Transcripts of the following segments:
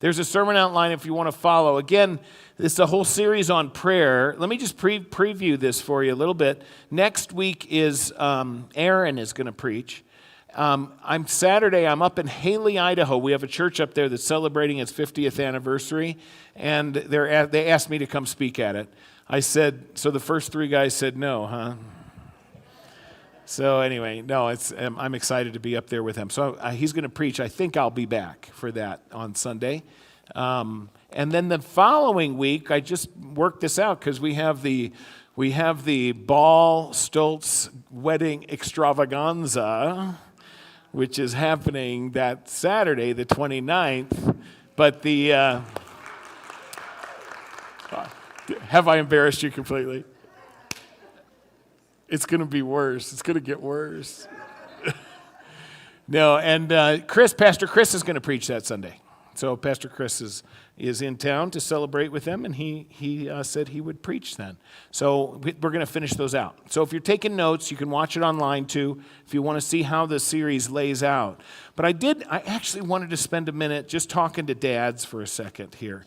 There's a sermon outline if you want to follow. Again, this is a whole series on prayer. Let me just preview this for you a little bit. Next week is Aaron is going to preach. Saturday, I'm up in Haley, Idaho. We have a church up there that's celebrating its 50th anniversary, and they asked me to come speak at it. I said, so the first three guys said no, huh? So anyway, no, I'm excited to be up there with him. So he's going to preach. I think I'll be back for that on Sunday. And then the following week, I just worked this out because we have the Ball Stoltz Wedding Extravaganza, which is happening that Saturday, the 29th. But have I embarrassed you completely? It's going to be worse. It's going to get worse. No, and Pastor Chris is going to preach that Sunday. So Pastor Chris is in town to celebrate with them, and he said he would preach then. So we're going to finish those out. So if you're taking notes, you can watch it online too if you want to see how the series lays out. But I actually wanted to spend a minute just talking to dads for a second here.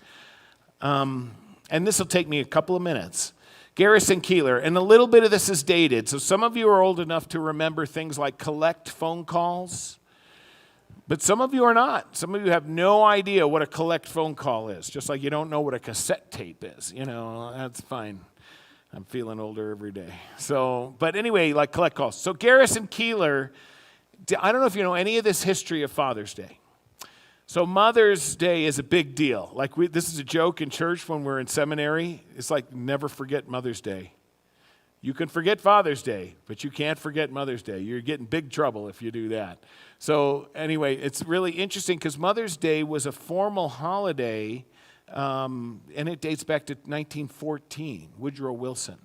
And this will take me a couple of minutes. Garrison Keillor, and a little bit of this is dated. So some of you are old enough to remember things like collect phone calls, but some of you are not. Some of you have no idea what a collect phone call is, just like you don't know what a cassette tape is. You know, that's fine. I'm feeling older every day. So, but anyway, like collect calls. So Garrison Keillor, I don't know if you know any of this history of Father's Day. So Mother's Day is a big deal. Like this is a joke in church when we're in seminary. It's like never forget Mother's Day. You can forget Father's Day, but you can't forget Mother's Day. You're getting big trouble if you do that. So anyway, it's really interesting because Mother's Day was a formal holiday, and it dates back to 1914, Woodrow Wilson.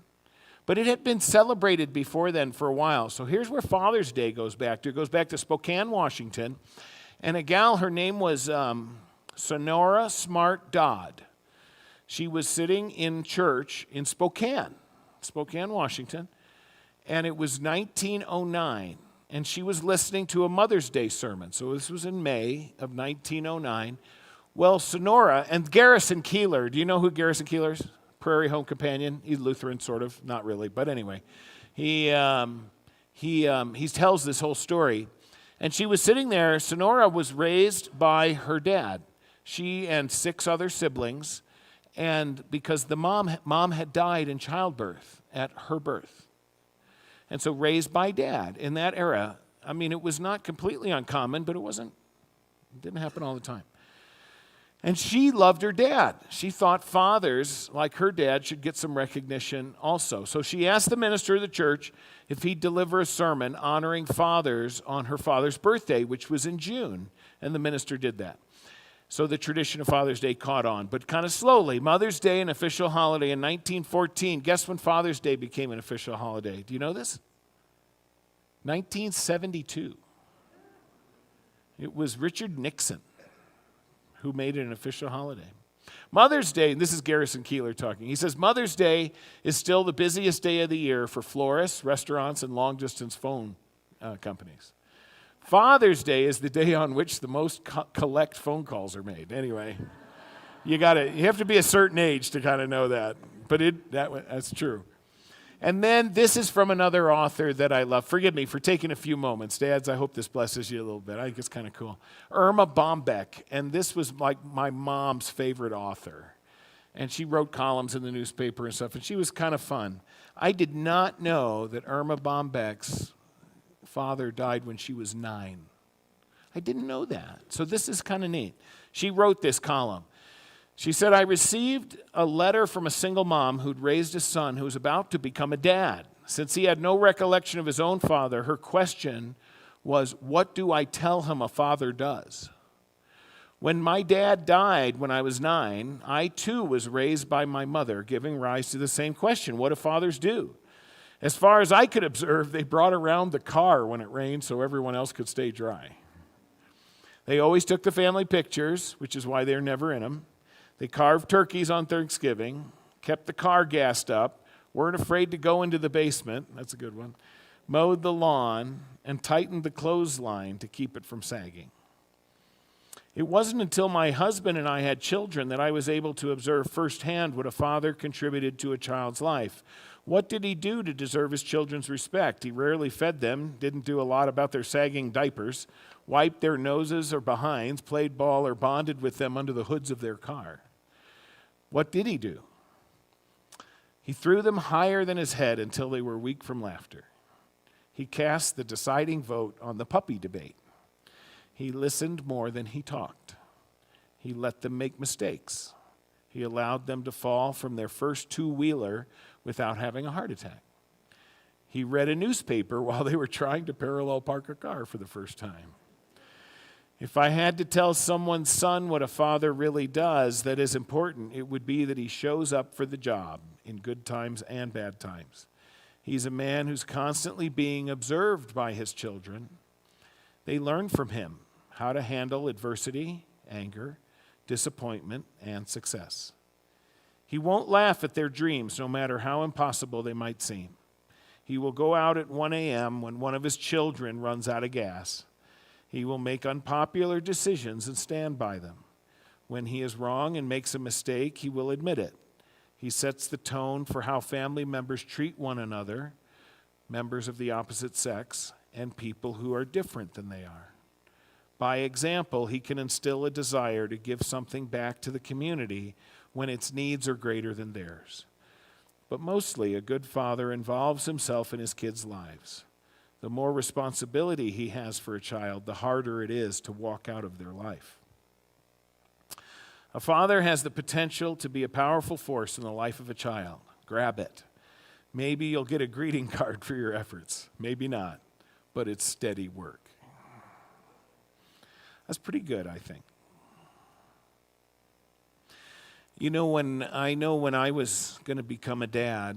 But it had been celebrated before then for a while. So here's where Father's Day goes back to. It goes back to Spokane, Washington. And a gal, her name was Sonora Smart Dodd. She was sitting in church in Spokane, Washington, and it was 1909, and she was listening to a Mother's Day sermon. So this was in May of 1909. Well, Sonora and Garrison Keillor, do you know who Garrison Keillor is? Prairie Home Companion. He's Lutheran, sort of, not really, but anyway. He tells this whole story. And she was sitting there. Sonora was raised by her dad. She and 6 other siblings, and because the mom had died in childbirth at her birth. And so raised by dad in that era. I mean, it was not completely uncommon, but it didn't happen all the time. And she loved her dad. She thought fathers, like her dad, should get some recognition also. So she asked the minister of the church if he'd deliver a sermon honoring fathers on her father's birthday, which was in June. And the minister did that. So the tradition of Father's Day caught on, but kind of slowly. Mother's Day, an official holiday in 1914. Guess when Father's Day became an official holiday? Do you know this? 1972. It was Richard Nixon who made it an official holiday. Mother's Day, and this is Garrison Keillor talking, he says, Mother's Day is still the busiest day of the year for florists, restaurants, and long-distance phone companies. Father's Day is the day on which the most collect phone calls are made. Anyway, you have to be a certain age to kind of know that, but that's true. And then this is from another author that I love. Forgive me for taking a few moments. Dads, I hope this blesses you a little bit. I think it's kind of cool. Irma Bombeck, and this was like my mom's favorite author. And she wrote columns in the newspaper and stuff, and she was kind of fun. I did not know that Irma Bombeck's father died when she was 9. I didn't know that. So this is kind of neat. She wrote this column. She said, I received a letter from a single mom who'd raised a son who was about to become a dad. Since he had no recollection of his own father, her question was, what do I tell him a father does? When my dad died when I was 9, I too was raised by my mother, giving rise to the same question, what do fathers do? As far as I could observe, they brought around the car when it rained so everyone else could stay dry. They always took the family pictures, which is why they're never in them. They carved turkeys on Thanksgiving, kept the car gassed up, weren't afraid to go into the basement, that's a good one, mowed the lawn, and tightened the clothesline to keep it from sagging. It wasn't until my husband and I had children that I was able to observe firsthand what a father contributed to a child's life. What did he do to deserve his children's respect? He rarely fed them, didn't do a lot about their sagging diapers, wiped their noses or behinds, played ball, or bonded with them under the hoods of their car. What did he do? He threw them higher than his head until they were weak from laughter. He cast the deciding vote on the puppy debate. He listened more than he talked. He let them make mistakes. He allowed them to fall from their first two-wheeler without having a heart attack. He read a newspaper while they were trying to parallel park a car for the first time. If I had to tell someone's son what a father really does that is important, it would be that he shows up for the job in good times and bad times. He's a man who's constantly being observed by his children. They learn from him how to handle adversity, anger, disappointment, and success. He won't laugh at their dreams, no matter how impossible they might seem. He will go out at 1 a.m. when one of his children runs out of gas. He will make unpopular decisions and stand by them. When he is wrong and makes a mistake, he will admit it. He sets the tone for how family members treat one another, members of the opposite sex, and people who are different than they are. By example, he can instill a desire to give something back to the community when its needs are greater than theirs. But mostly, a good father involves himself in his kids' lives. The more responsibility he has for a child, the harder it is to walk out of their life. A father has the potential to be a powerful force in the life of a child. Grab it. Maybe you'll get a greeting card for your efforts. Maybe not, but it's steady work. That's pretty good, I think. When I was going to become a dad,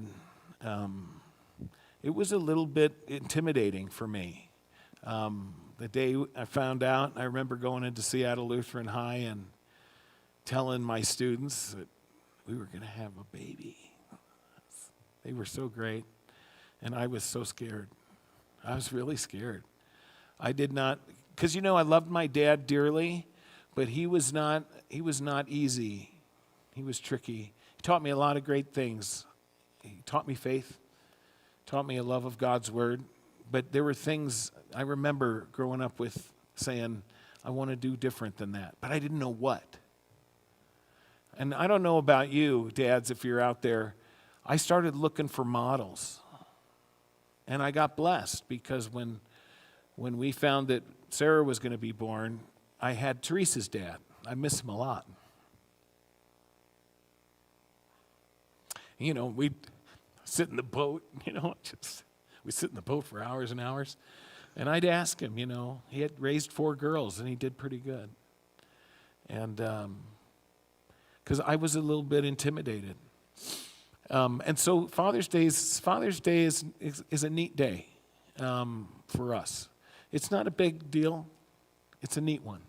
it was a little bit intimidating for me. The day I found out, I remember going into Seattle Lutheran High and telling my students that we were going to have a baby. They were so great, and I was so scared. I was really scared. I did not, because I loved my dad dearly, but he was not easy. He was tricky. He taught me a lot of great things. He taught me faith, taught me a love of God's word, but there were things I remember growing up with saying, I want to do different than that, but I didn't know what. And I don't know about you, dads, if you're out there, I started looking for models. And I got blessed because when we found that Sarah was going to be born, I had Teresa's dad. I miss him a lot. We'd sit in the boat, we sit in the boat for hours and hours. And I'd ask him, he had raised 4 girls and he did pretty good. And because I was a little bit intimidated. And so Father's Day is a neat day for us. It's not a big deal. It's a neat one.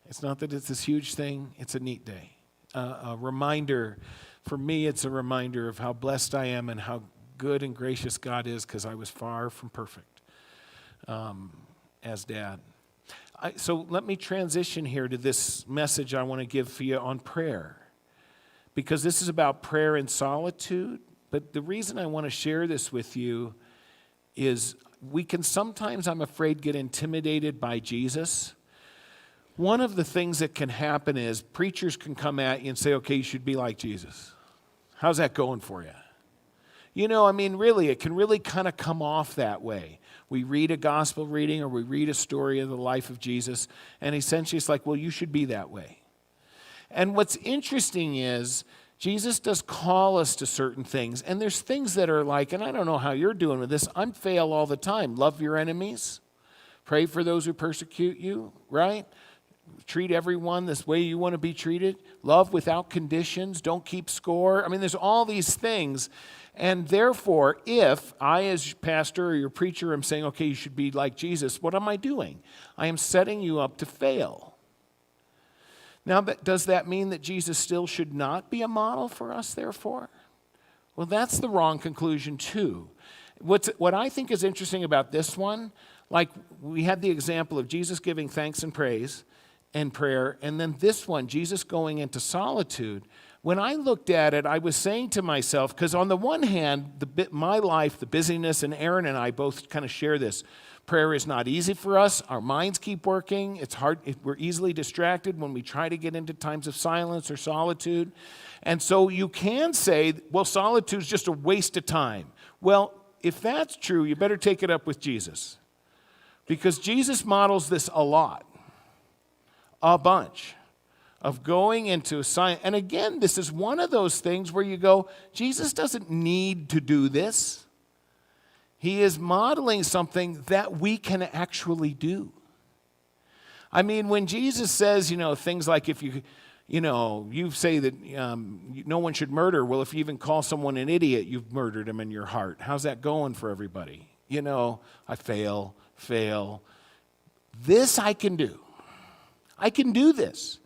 It's not that it's this huge thing. It's a neat day. A reminder, for me, it's a reminder of how blessed I am and how good and gracious God is because I was far from perfect as dad. So let me transition here to this message I want to give for you on prayer, because this is about prayer in solitude. But the reason I want to share this with you is we can sometimes, I'm afraid, get intimidated by Jesus. One of the things that can happen is preachers can come at you and say, okay, you should be like Jesus. How's that going for you? Really, it can really kind of come off that way. We read a gospel reading or we read a story of the life of Jesus, and essentially it's like, well, you should be that way. And what's interesting is Jesus does call us to certain things, and there's things that are like, and I don't know how you're doing with this, I fail all the time. Love your enemies. Pray for those who persecute you, right? Treat everyone this way you want to be treated. Love without conditions. Don't keep score. There's all these things. And therefore, if I as pastor or your preacher am saying, okay, you should be like Jesus, what am I doing? I am setting you up to fail. Now, does that mean that Jesus still should not be a model for us, therefore? Well, that's the wrong conclusion, too. What I think is interesting about this one, like we had the example of Jesus giving thanks and praise, and prayer. And then this one, Jesus going into solitude. When I looked at it, I was saying to myself, because on the one hand, my life, the busyness, and Aaron and I both kind of share this. Prayer is not easy for us. Our minds keep working. It's hard. We're easily distracted when we try to get into times of silence or solitude. And so you can say, well, solitude is just a waste of time. Well, if that's true, you better take it up with Jesus. Because Jesus models this a lot, a bunch, of going into a silence. And again, this is one of those things where you go, Jesus doesn't need to do this. He is modeling something that we can actually do. I mean, when Jesus says, things like if you say that no one should murder. Well, if you even call someone an idiot, you've murdered him in your heart. How's that going for everybody? I fail. This I can do. I can do this.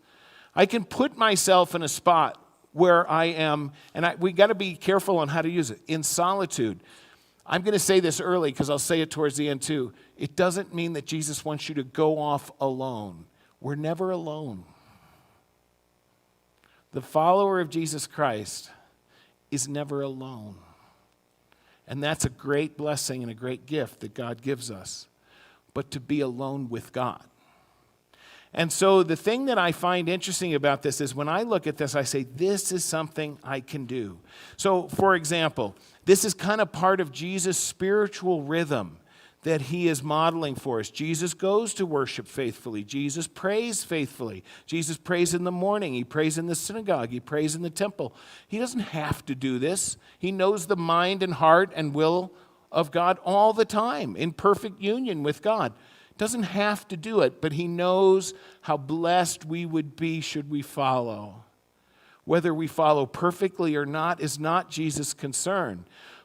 I can put myself in a spot where I am, and we got to be careful on how to use it. In solitude, I'm going to say this early because I'll say it towards the end too. It doesn't mean that Jesus wants you to go off alone. We're never alone. The follower of Jesus Christ is never alone. And that's a great blessing and a great gift that God gives us. But to be alone with God. And so the thing that I find interesting about this is when I look at this, I say, this is something I can do. So, for example, this is kind of part of Jesus' spiritual rhythm that he is modeling for us. Jesus goes to worship faithfully. Jesus prays faithfully. Jesus prays in the morning. He prays in the synagogue. He prays in the temple. He doesn't have to do this. He knows the mind and heart and will of God all the time in perfect union with God. Doesn't have to do it, but he knows how blessed we would be should we follow. Whether we follow perfectly or not is not Jesus' concern,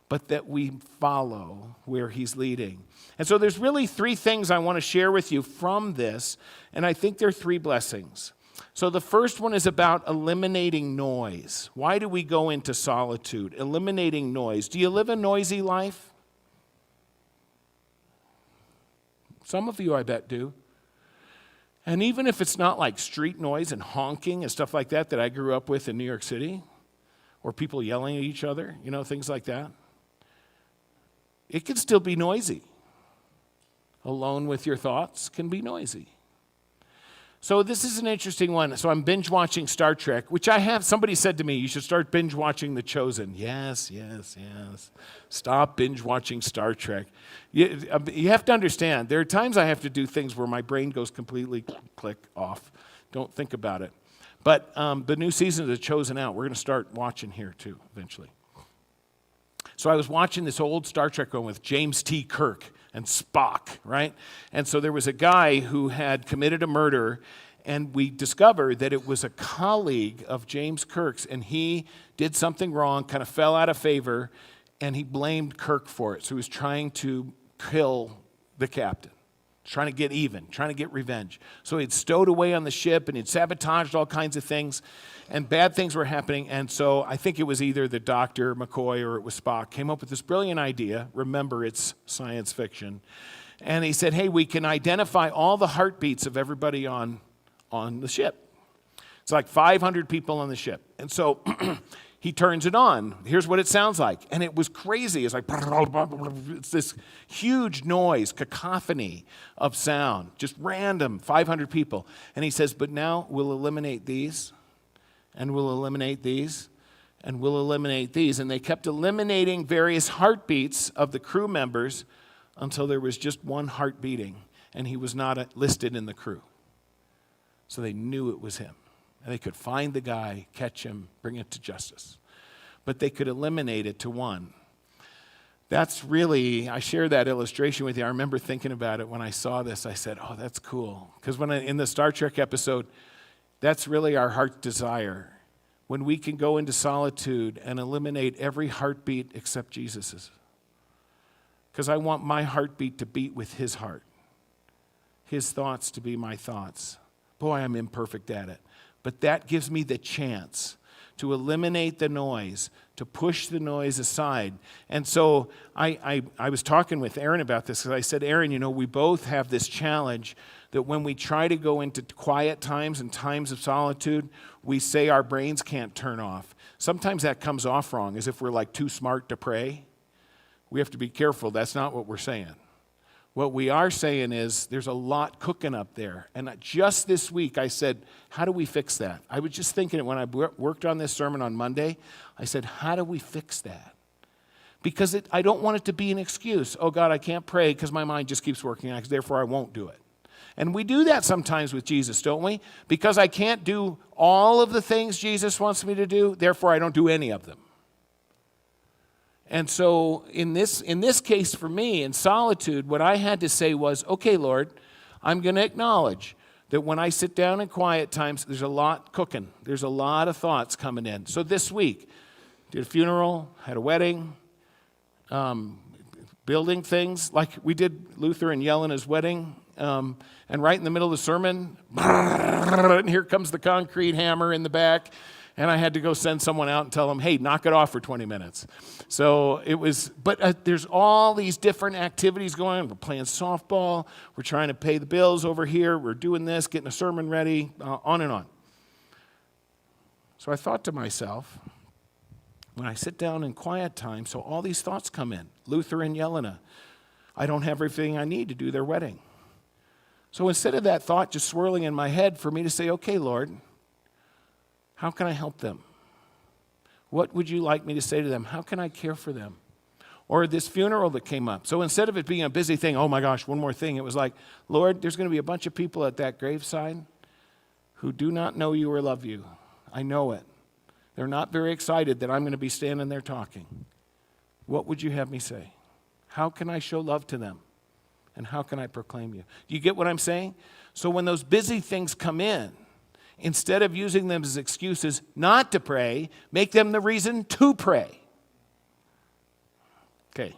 but that we follow where he's leading. And so there's really three things I want to share with you from this, and I think there are three blessings. So the first one is about eliminating noise. Why do we go into solitude? Eliminating noise. Do you live a noisy life? Some of you, I bet, do. And even if it's not like street noise and honking and stuff like that I grew up with in New York City, or people yelling at each other, things like that, it can still be noisy. Alone with your thoughts can be noisy. So this is an interesting one. So I'm binge watching Star Trek, which somebody said to me, you should start binge watching The Chosen. Yes. Stop binge watching Star Trek. You have to understand, there are times I have to do things where my brain goes completely click off. Don't think about it. But the new season of The Chosen out. We're going to start watching here too, eventually. So I was watching this old Star Trek one with James T. Kirk and Spock, right? And so there was a guy who had committed a murder, and we discovered that it was a colleague of James Kirk's, and he did something wrong, kind of fell out of favor, and he blamed Kirk for it. So he was trying to kill the captain, trying to get even, trying to get revenge. So he'd stowed away on the ship, and he'd sabotaged all kinds of things, and bad things were happening. And so I think it was either the Dr. McCoy or it was Spock came up with this brilliant idea. Remember, it's science fiction. And he said, hey, we can identify all the heartbeats of everybody on the ship. It's like 500 people on the ship. And so he turns it on. Here's what it sounds like. And it was crazy. It's like, it's this huge noise, cacophony of sound, just random, 500 people. And he says, but now we'll eliminate these, and we'll eliminate these, and we'll eliminate these. And they kept eliminating various heartbeats of the crew members until there was just one heart beating, and he was not listed in the crew. So they knew it was him. And they could find the guy, catch him, bring it to justice. But they could eliminate it to one. That's really, I share that illustration with you. I remember thinking about it when I saw this. I said, oh, that's cool. Because in the Star Trek episode, that's really our heart's desire. When we can go into solitude and eliminate every heartbeat except Jesus's. Because I want my heartbeat to beat with his heart. His thoughts to be my thoughts. Boy, I'm imperfect at it. But that gives me the chance to eliminate the noise, to push the noise aside. And so I was talking with Aaron about this because I said, Aaron, we both have this challenge that when we try to go into quiet times and times of solitude, we say our brains can't turn off. Sometimes that comes off wrong, as if we're like too smart to pray. We have to be careful. That's not what we're saying. What we are saying is there's a lot cooking up there. And just this week I said, how do we fix that? I was just thinking it when I worked on this sermon on Monday. I said, how do we fix that? Because I don't want it to be an excuse. Oh, God, I can't pray because my mind just keeps working, therefore I won't do it. And we do that sometimes with Jesus, don't we? Because I can't do all of the things Jesus wants me to do, therefore I don't do any of them. And so in this case for me, in solitude, what I had to say was, okay, Lord, I'm going to acknowledge that when I sit down in quiet times, there's a lot cooking. There's a lot of thoughts coming in. So this week, did a funeral, had a wedding, building things. Like we did Luther and Yelena's wedding, and right in the middle of the sermon, and here comes the concrete hammer in the back. And I had to go send someone out and tell them, hey, knock it off for 20 minutes. So it was, but there's all these different activities going on. We're playing softball. We're trying to pay the bills over here. We're doing this, getting a sermon ready, on and on. So I thought to myself, when I sit down in quiet time, so all these thoughts come in. Luther and Yelena, I don't have everything I need to do their wedding. So instead of that thought just swirling in my head, for me to say, okay, Lord, how can I help them? What would you like me to say to them? How can I care for them? Or this funeral that came up. So instead of it being a busy thing, oh my gosh, one more thing, it was like, Lord, there's going to be a bunch of people at that graveside who do not know you or love you. I know it. They're not very excited that I'm going to be standing there talking. What would you have me say? How can I show love to them? And how can I proclaim you? Do you get what I'm saying? So when those busy things come in, instead of using them as excuses not to pray, make them the reason to pray. Okay.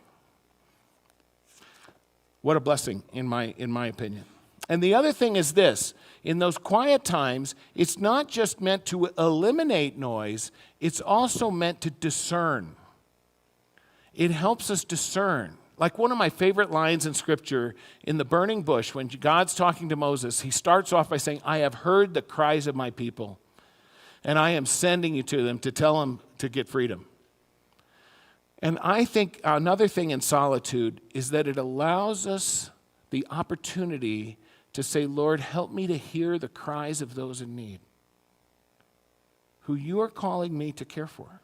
What a blessing, in my opinion. And the other thing is this. In those quiet times, it's not just meant to eliminate noise, it's also meant to discern. It helps us discern. Like one of my favorite lines in Scripture, in the burning bush, when God's talking to Moses, he starts off by saying, I have heard the cries of my people, and I am sending you to them to tell them to get freedom. And I think another thing in solitude is that it allows us the opportunity to say, Lord, help me to hear the cries of those in need, who you are calling me to care for,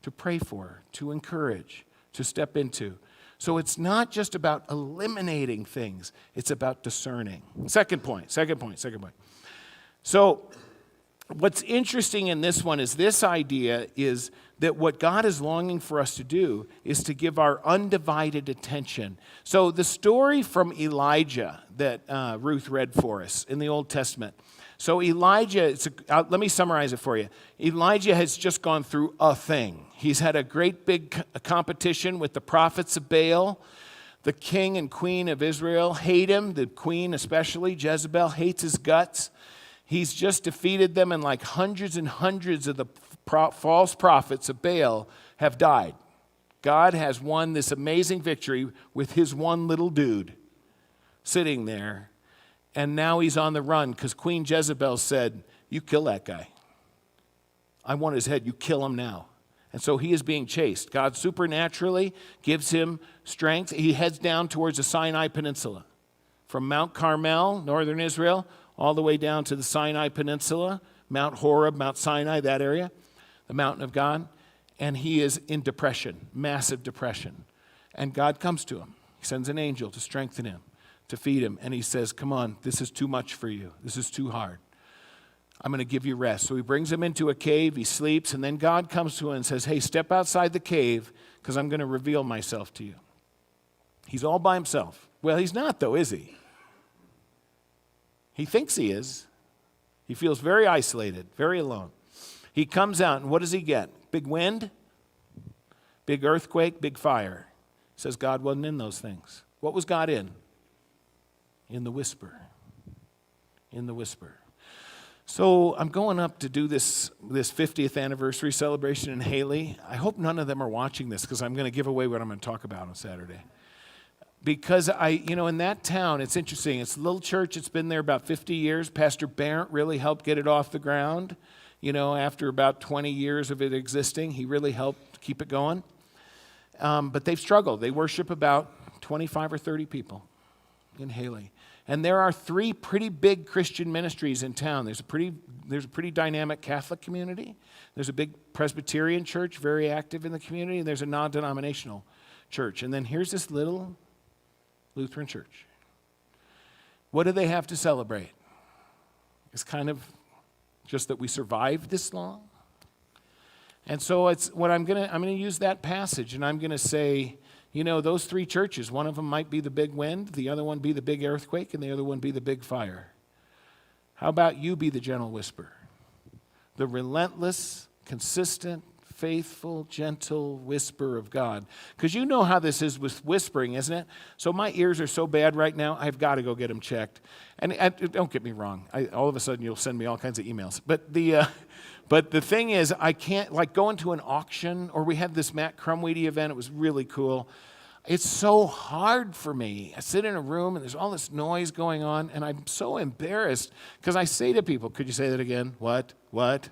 to pray for, to encourage, to step into. So it's not just about eliminating things, it's about discerning. Second point. So what's interesting in this one is this idea is that what God is longing for us to do is to give our undivided attention. So the story from Elijah that Ruth read for us in the Old Testament. So Elijah, let me summarize it for you. Elijah has just gone through a thing. He's had a great big competition with the prophets of Baal. The king and queen of Israel hate him. The queen especially, Jezebel, hates his guts. He's just defeated them, and like hundreds and hundreds of the false prophets of Baal have died. God has won this amazing victory with his one little dude sitting there. And now he's on the run because Queen Jezebel said, you kill that guy. I want his head. You kill him now. And so he is being chased. God supernaturally gives him strength. He heads down towards the Sinai Peninsula. From Mount Carmel, northern Israel, all the way down to the Sinai Peninsula, Mount Horeb, Mount Sinai, that area, the mountain of God. And he is in depression, massive depression. And God comes to him. He sends an angel to strengthen him, to feed him. And he says, come on, this is too much for you. This is too hard. I'm going to give you rest. So he brings him into a cave. He sleeps. And then God comes to him and says, hey, step outside the cave because I'm going to reveal myself to you. He's all by himself. Well, he's not, though, is he? He thinks he is. He feels very isolated, very alone. He comes out, and what does he get? Big wind, big earthquake, big fire. He says God wasn't in those things. What was God in? In the whisper. In the whisper. So I'm going up to do this 50th anniversary celebration in Haley. I hope none of them are watching this because I'm going to give away what I'm going to talk about on Saturday. because in that town, it's interesting. It's a little church. It's been there about 50 years. Pastor Barrett really helped get it off the ground. After about 20 years of it existing, he really helped keep it going. But they've struggled. They worship about 25 or 30 people in Haley. And there are 3 pretty big Christian ministries in town. There's a pretty dynamic Catholic community. There's a big Presbyterian church, very active in the community. And there's a non-denominational church. And then here's this little Lutheran church. What do they have to celebrate? It's kind of just that we survived this long. And so I'm going to use that passage, and I'm going to say, those 3 churches, one of them might be the big wind, the other one be the big earthquake, and the other one be the big fire. How about you be the gentle whisper? The relentless, consistent, faithful, gentle whisper of God. Because you know how this is with whispering, isn't it? So my ears are so bad right now, I've got to go get them checked. And don't get me wrong. All of a sudden, you'll send me all kinds of emails. But the thing is, I can't, like going to an auction, or we had this Matt Crumweedy event. It was really cool. It's so hard for me. I sit in a room, and there's all this noise going on, and I'm so embarrassed because I say to people, could you say that again? What?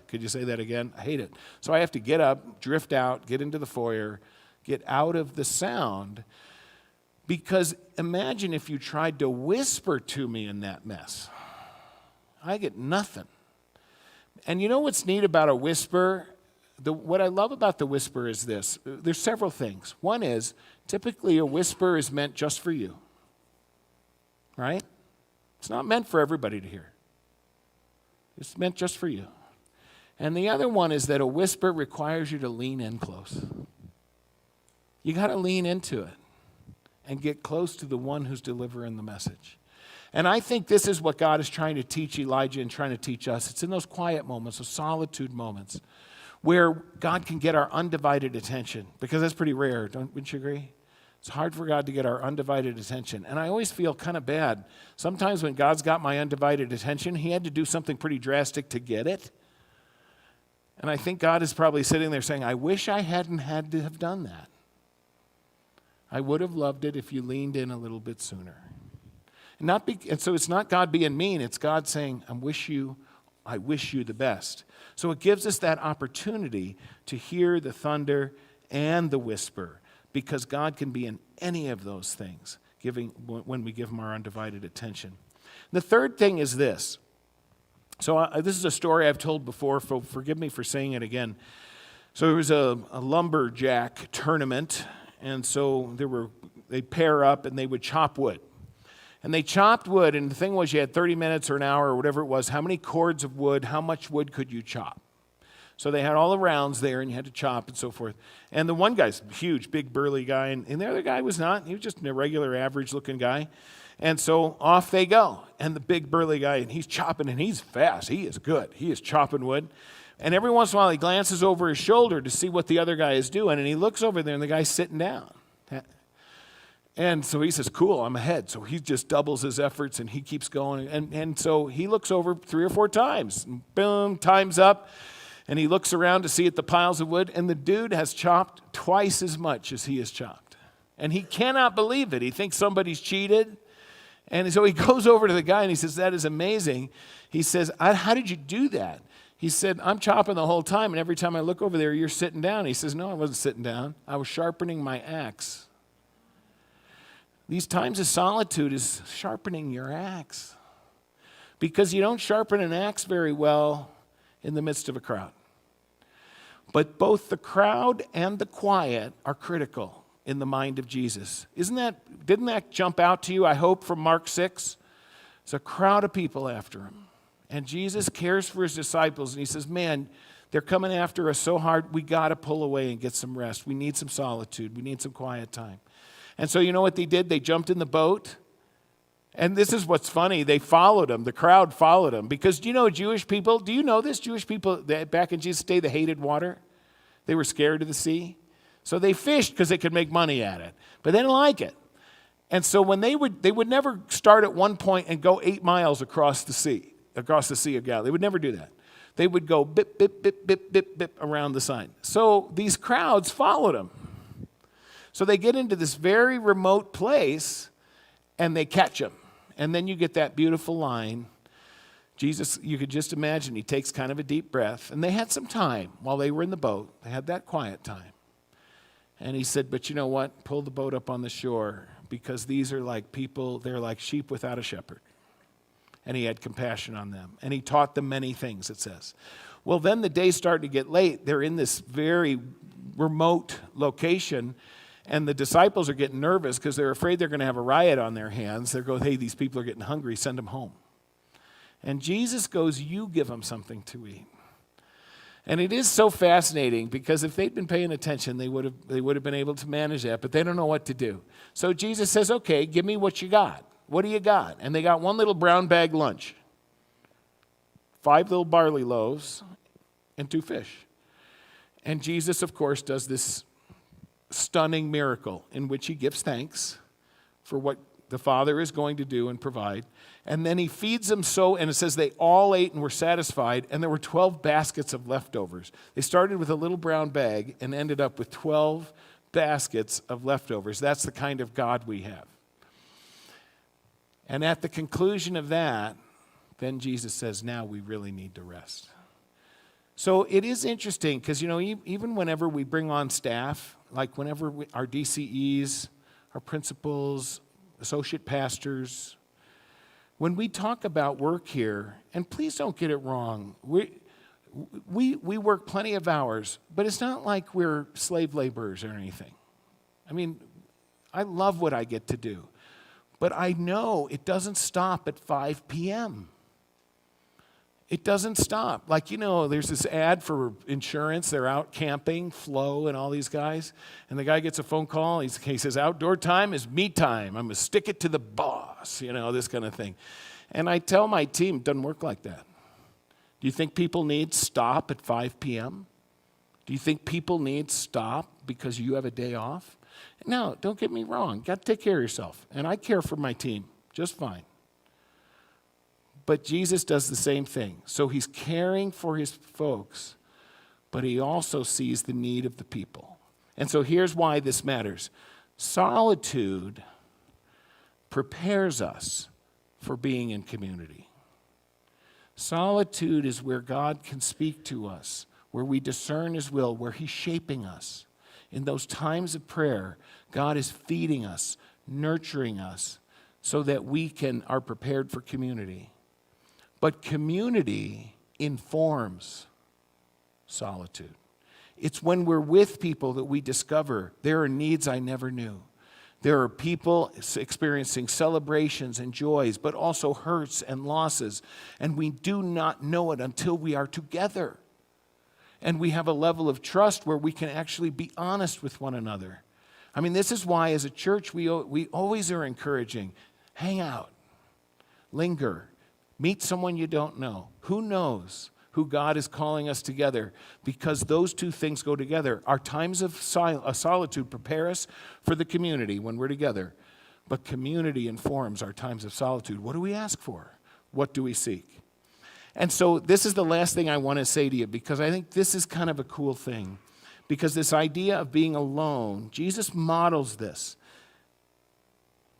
Could you say that again? I hate it. So I have to get up, drift out, get into the foyer, get out of the sound, because imagine if you tried to whisper to me in that mess. I get nothing. And you know what's neat about a whisper? What I love about the whisper is this. There's several things. One is, typically a whisper is meant just for you. Right? It's not meant for everybody to hear. It's meant just for you. And the other one is that a whisper requires you to lean in close. You got to lean into it and get close to the one who's delivering the message. And I think this is what God is trying to teach Elijah and trying to teach us. It's in those quiet moments, those solitude moments, where God can get our undivided attention, because that's pretty rare, wouldn't you agree? It's hard for God to get our undivided attention. And I always feel kind of bad. Sometimes when God's got my undivided attention, he had to do something pretty drastic to get it. And I think God is probably sitting there saying, I wish I hadn't had to have done that. I would have loved it if you leaned in a little bit sooner. And so it's not God being mean, it's God saying, I wish you the best. So it gives us that opportunity to hear the thunder and the whisper, because God can be in any of those things when we give him our undivided attention. The third thing is this. So this is a story I've told before, so forgive me for saying it again. So there was a lumberjack tournament, and so they'd pair up and they would chop wood. And they chopped wood, and the thing was, you had 30 minutes or an hour or whatever it was. How many cords of wood, how much wood could you chop? So they had all the rounds there, and you had to chop and so forth. And the one guy's huge, big, burly guy, and the other guy was not. He was just a regular, average-looking guy. And so off they go. And the big, burly guy, and he's chopping, and he's fast. He is good. He is chopping wood. And every once in a while, he glances over his shoulder to see what the other guy is doing, and he looks over there, and the guy's sitting down. And so he says, cool, I'm ahead. So he just doubles his efforts, and he keeps going. And so he looks over 3 or 4 times. And boom, time's up. And he looks around to see at the piles of wood, and the dude has chopped twice as much as he has chopped. And he cannot believe it. He thinks somebody's cheated. And so he goes over to the guy, and he says, that is amazing. He says, how did you do that? He said, I'm chopping the whole time, and every time I look over there, you're sitting down. He says, no, I wasn't sitting down. I was sharpening my axe. These times of solitude is sharpening your axe, because you don't sharpen an axe very well in the midst of a crowd. But both the crowd and the quiet are critical in the mind of Jesus. Didn't that jump out to you, I hope, from Mark 6? It's a crowd of people after him. And Jesus cares for his disciples, and he says, man, they're coming after us so hard, we got to pull away and get some rest. We need some solitude. We need some quiet time. And so you know what they did? They jumped in the boat. And this is what's funny. They followed him. The crowd followed him. Because do you know Jewish people, do you know this? Jewish people, back in Jesus' day, they hated water. They were scared of the sea. So they fished because they could make money at it. But they didn't like it. And so when they would never start at one point and go 8 miles across the Sea of Galilee. They would never do that. They would go bip, bip, bip, bip, bip, bip around the sign. So these crowds followed him. So they get into this very remote place, and they catch him. And then you get that beautiful line. Jesus, you could just imagine, he takes kind of a deep breath. And they had some time while they were in the boat. They had that quiet time. And he said, but you know what? Pull the boat up on the shore, because these are like people, they're like sheep without a shepherd. And he had compassion on them. And he taught them many things, it says. Well, then the day started to get late. They're in this very remote location. And the disciples are getting nervous because they're afraid they're going to have a riot on their hands. They're going, hey, these people are getting hungry. Send them home. And Jesus goes, you give them something to eat. And it is so fascinating, because if they'd been paying attention, they would have been able to manage that, but they don't know what to do. So Jesus says, okay, give me what you got. What do you got? And they got one little brown bag lunch, 5 little barley loaves, and 2 fish. And Jesus, of course, does this stunning miracle in which he gives thanks for what the Father is going to do and provide. And then he feeds them so, and it says they all ate and were satisfied, and there were 12 baskets of leftovers. They started with a little brown bag and ended up with 12 baskets of leftovers. That's the kind of God we have. And at the conclusion of that, then Jesus says, now we really need to rest. So it is interesting, because, even whenever we bring on staff, like whenever our DCEs, our principals, associate pastors, when we talk about work here, and please don't get it wrong, we work plenty of hours, but it's not like we're slave laborers or anything. I mean, I love what I get to do, but I know it doesn't stop at 5 p.m. It doesn't stop. Like, there's this ad for insurance. They're out camping, Flo and all these guys. And the guy gets a phone call. He says, outdoor time is me time. I'm going to stick it to the boss, this kind of thing. And I tell my team, it doesn't work like that. Do you think people need stop at 5 p.m.? Do you think people need stop because you have a day off? No, don't get me wrong. You got to take care of yourself. And I care for my team just fine. But Jesus does the same thing. So he's caring for his folks, but he also sees the need of the people. And so here's why this matters. Solitude prepares us for being in community. Solitude is where God can speak to us, where we discern his will, where he's shaping us. In those times of prayer, God is feeding us, nurturing us, so that we are prepared for community. But community informs solitude. It's when we're with people that we discover there are needs I never knew. There are people experiencing celebrations and joys, but also hurts and losses. And we do not know it until we are together. And we have a level of trust where we can actually be honest with one another. I mean, this is why as a church we always are encouraging, hang out, linger, meet someone you don't know. Who knows who God is calling us together? Because those two things go together. Our times of solitude prepare us for the community when we're together. But community informs our times of solitude. What do we ask for? What do we seek? And so this is the last thing I want to say to you, because I think this is kind of a cool thing. Because this idea of being alone, Jesus models this.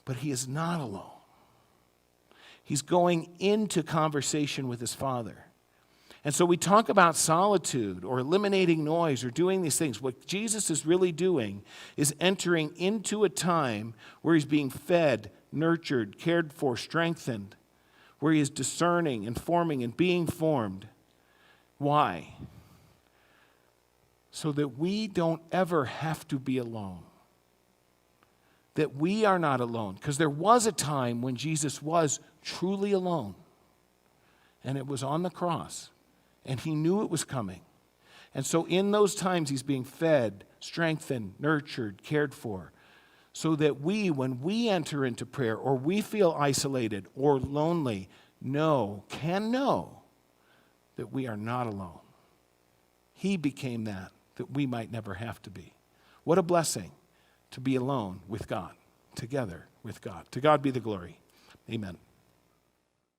But he is not alone. He's going into conversation with his Father. And so we talk about solitude or eliminating noise or doing these things. What Jesus is really doing is entering into a time where he's being fed, nurtured, cared for, strengthened, where he is discerning, informing, and being formed. Why? So that we don't ever have to be alone. That we are not alone. Because there was a time when Jesus was truly alone. And it was on the cross. And he knew it was coming. And so in those times, he's being fed, strengthened, nurtured, cared for. So that when we enter into prayer, or we feel isolated or lonely, can know that we are not alone. He became that we might never have to be. What a blessing to be alone with God, together with God. To God be the glory. Amen.